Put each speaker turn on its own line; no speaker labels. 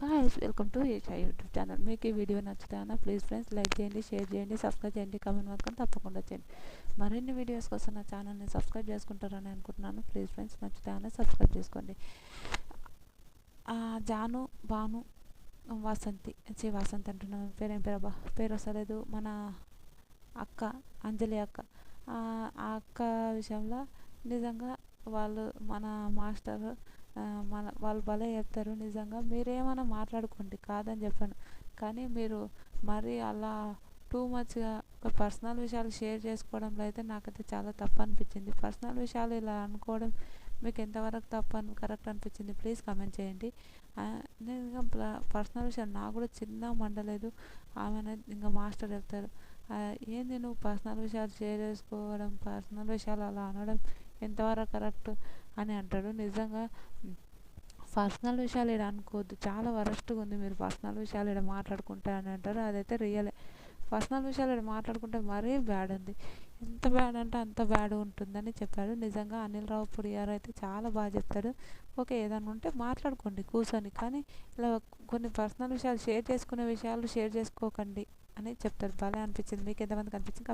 Guys welcome to Esha YouTube channel. మీకు ఈ video నచ్చుతానా ప్లీజ్ ఫ్రెండ్స్ లైక్ చేయండి, షేర్ చేయండి, సబ్స్క్రైబ్ చేయండి, కామెంట్ మాత్రం తప్పకుండా చేయండి. మరిన్ని వీడియోస్ కోసం నా ఛానల్ని సబ్స్క్రైబ్ చేసుకుంటారని అనుకుంటున్నాను. ప్లీజ్ ఫ్రెండ్స్ నచ్చుతానా సబ్స్క్రైబ్ చేసుకోండి. జాను, భాను, వాసంతి అంటున్నాను, పేరేం పేరబ్బా పేరు వస్తలేదు. మన అక్క అంజలి అక్క, ఆ అక్క విషయంలో నిజంగా వాళ్ళు మన మాస్టర్ వాళ్ళు భలే చెప్తారు. నిజంగా మీరేమైనా మాట్లాడుకోండి, కాదని చెప్పాను, కానీ మీరు మరి అలా టూ మచ్గా పర్సనల్ విషయాలు షేర్ చేసుకోవడంలో అయితే నాకైతే చాలా తప్పు అనిపించింది. పర్సనల్ విషయాలు ఇలా అనుకోవడం మీకు ఎంతవరకు కరెక్ట్ అనిపించింది ప్లీజ్ కామెంట్ చేయండి. నేను ఇంకా పర్సనల్ విషయాలు నాకు కూడా చిన్న మండలేదు. ఆమె ఇంకా మాస్టర్ చెప్తారు, ఏంది నువ్వు పర్సనల్ విషయాలు షేర్ చేసుకోవడం, పర్సనల్ విషయాలు అలా అనడం ఎంతవరకు కరెక్ట్ అని అంటాడు. నిజంగా పర్సనల్ విషయాలు ఇక్కడ అనుకోవద్దు, చాలా వరస్ట్గా ఉంది. మీరు పర్సనల్ విషయాలు ఇక్కడ మాట్లాడుకుంటా అని అంటారు, అదైతే రియలే. పర్సనల్ విషయాలు ఇక్కడ మాట్లాడుకుంటే మరీ బ్యాడ్ ఉంది, ఎంత బ్యాడ్ అంటే అంత బ్యాడ్ ఉంటుందని చెప్పాడు. నిజంగా అనిల్ రావిపూడి గారు అయితే చాలా బాగా చెప్తాడు. ఓకే, ఏదైనా ఉంటే మాట్లాడుకోండి కూర్చొని, కానీ ఇలా కొన్ని పర్సనల్ విషయాలు షేర్ చేసుకునే విషయాలు షేర్ చేసుకోకండి అని చెప్తాడు. భలే అనిపించింది. మీకు ఎంతమందికి అనిపించింది?